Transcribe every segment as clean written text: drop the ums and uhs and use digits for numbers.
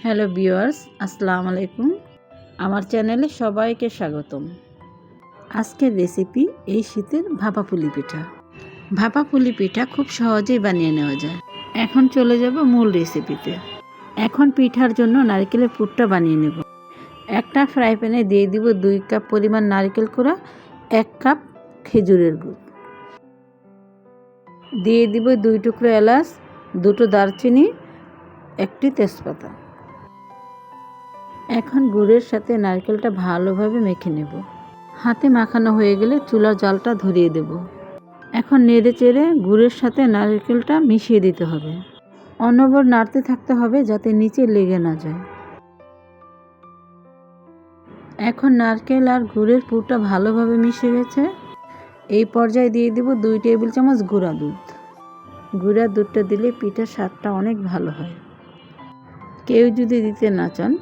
Hello viewers, আসসালামু আলাইকুম। আমার চ্যানেলে সবাইকে স্বাগতম। আজকের রেসিপি এই শীতের ভাপা পুলি পিঠা। ভাপা পুলি পিঠা খুব সহজেই বানিয়ে নেওয়া যায়। এখন চলে যাব মূল রেসিপিতে। এখন পিঠার জন্য নারকেলের পুরটা বানিয়ে নেব। একটা ফ্রাই প্যানে দিয়ে দিব 2 কাপ পরিমাণ নারকেল কোড়া, 1 কাপ খেজুরের গুড়। দিয়ে দিব 2 টুকরো এলাচ, 2টো দারচিনি, 1টি তেজপাতা। এখন গুড়ের সাথে নারকেলটা ভালোভাবে মেখে নেব। হাতে মাখানো হয়ে গেলে চুলার জালটা ধরিয়ে দেব। এখন নেড়ে চেড়ে গুড়ের সাথে নারকেলটা মিশিয়ে দিতে হবে। অনবর নাড়তে থাকতে হবে যাতে নিচে লেগে না যায়। এখন নারকেল আর গুড়ের পুরটা ভালোভাবে মিশে গেছে। এই পর্যায়ে দিয়ে দেব 2 টেবিল চামচ গুঁড়া দুধ। গুঁড়া দুধটা দিলে পিঠার স্বাদটা অনেক ভালো হয়। কেউ যদি দিতে না চান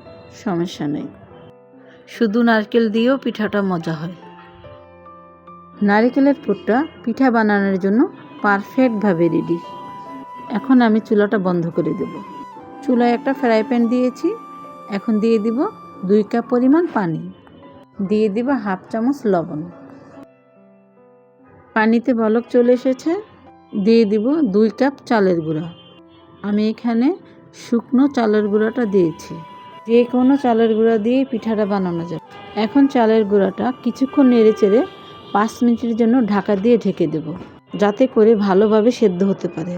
সমস্যা নেই, শুধু নারকেল দিয়েও পিঠাটা মজা হয়। নারকেলের পুরটা পিঠা বানানোর জন্য পারফেক্টভাবে রেডি। এখন আমি চুলাটা বন্ধ করে দেব। চুলায় একটা ফ্রাই প্যান দিয়েছি। এখন দিয়ে দিব 2 কাপ পরিমাণ পানি, দিয়ে দিব 1/2 চামচ লবণ। পানিতে বলক চলে এসেছে। দিয়ে দিব 2 কাপ চালের গুঁড়া। আমি এখানে শুকনো চালের গুঁড়াটা দিয়েছি। যে কোনো চালের গুঁড়া দিয়ে পিঠাটা বানানো যায়। এখন চালের গুঁড়াটা কিছুক্ষণ নেড়ে চেড়ে 5 মিনিটের জন্য ঢাকা দিয়ে ঢেকে দেব, যাতে করে ভালোভাবে সেদ্ধ হতে পারে।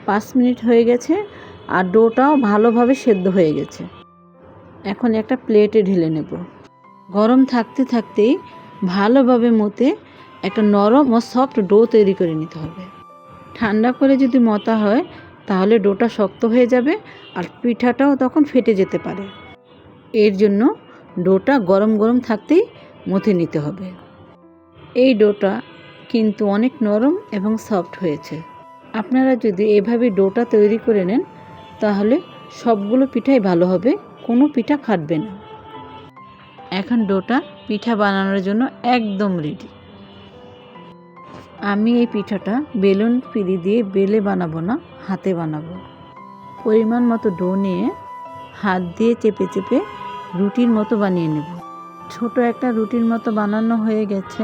5 মিনিট হয়ে গেছে আর ডোটাও ভালোভাবে সেদ্ধ হয়ে গেছে। এখন একটা প্লেটে ঢেলে নেব। গরম থাকতে থাকতেই ভালোভাবে মতে একটা নরম ও সফট ডো তৈরি করে নিতে হবে। ঠান্ডা করে যদি মতা হয় তাহলে ডোটা শক্ত হয়ে যাবে আর পিঠাটাও তখন ফেটে যেতে পারে। এর জন্য ডোটা গরম গরম থাকতেই মথে নিতে হবে। এই ডোটা কিন্তু অনেক নরম এবং সফট হয়েছে। আপনারা যদি এভাবে ডোটা তৈরি করে নেন তাহলে সবগুলো পিঠাই ভালো হবে, কোনো পিঠা ফাটবে না। এখন ডোটা পিঠা বানানোর জন্য একদম রেডি। আমি এই পিঠাটা বেলুন পিঁড়ি দিয়ে বেলে বানাবো না, হাতে বানাবো। পরিমাণ মতো ডো নিয়ে হাত দিয়ে চেপে চেপে রুটির মতো বানিয়ে নেব। ছোট একটা রুটির মতো বানানো হয়ে গেছে।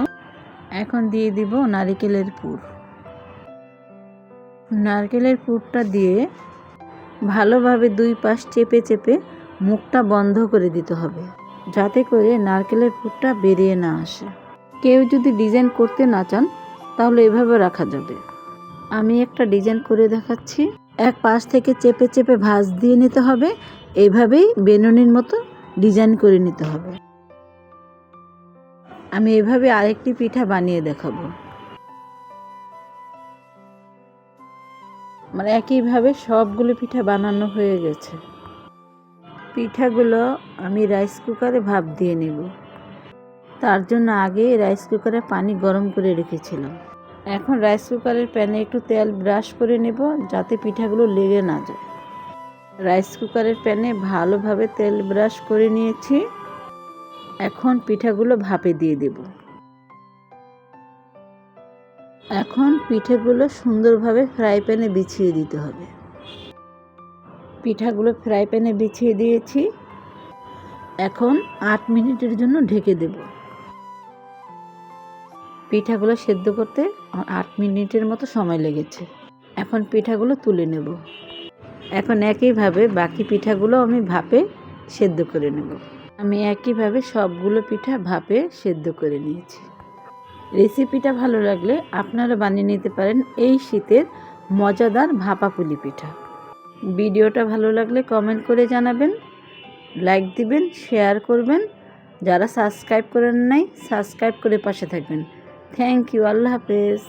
এখন দিয়ে দিব নারকেলের পুর। নারকেলের পুরটা দিয়ে ভালোভাবে 2 পাশ চেপে চেপে মুখটা বন্ধ করে দিতে হবে, যাতে করে নারকেলের পুরটা বেরিয়ে না আসে। কেউ যদি ডিজাইন করতে না চান তাহলে এভাবে রাখা যাবে। আমি একটা ডিজাইন করে দেখাচ্ছি। এক পাশ থেকে চেপে চেপে ভাঁজ দিয়ে নিতে হবে। এইভাবেই বেনুনির মতো ডিজাইন করে নিতে হবে। আমি এভাবে আরেকটি পিঠা বানিয়ে দেখাবো। মানে একইভাবে সবগুলো পিঠা বানানো হয়ে গেছে। পিঠাগুলো আমি রাইস কুকারে ভাপ দিয়ে নেব। তার জন্য আগে রাইস কুকারে পানি গরম করে রেখেছিলাম। এখন রাইস কুকারের প্যানে একটু তেল ব্রাশ করে নেব, যাতে পিঠাগুলো লেগে না যায়। রাইস কুকারের প্যানে ভালোভাবে তেল ব্রাশ করে নিয়েছি। এখন পিঠাগুলো ভাপে দিয়ে দেব। এখন পিঠাগুলো সুন্দরভাবে ফ্রাই প্যানে বিছিয়ে দিতে হবে। পিঠাগুলো ফ্রাই প্যানে বিছিয়ে দিয়েছি। এখন 8 মিনিটের জন্য ঢেকে দেব। পিঠাগুলো সেদ্ধ করতে 8 মিনিটের মতো সময় লেগেছে। এখন পিঠাগুলো তুলে নেব। এখন একইভাবে বাকি পিঠাগুলো আমি ভাপে সেদ্ধ করে নেব। আমি একইভাবে সবগুলো পিঠা ভাপে সেদ্ধ করে নিয়েছি। রেসিপিটা ভালো লাগলে আপনারা বানিয়ে নিতে পারেন এই শীতের মজাদার ভাপা পুলি পিঠা। ভিডিওটা ভালো লাগলে কমেন্ট করে জানাবেন, লাইক দিবেন, শেয়ার করবেন। যারা সাবস্ক্রাইব করেন নাই সাবস্ক্রাইব করে পাশে থাকবেন। Thank you. আল্লাহ হাফেজ।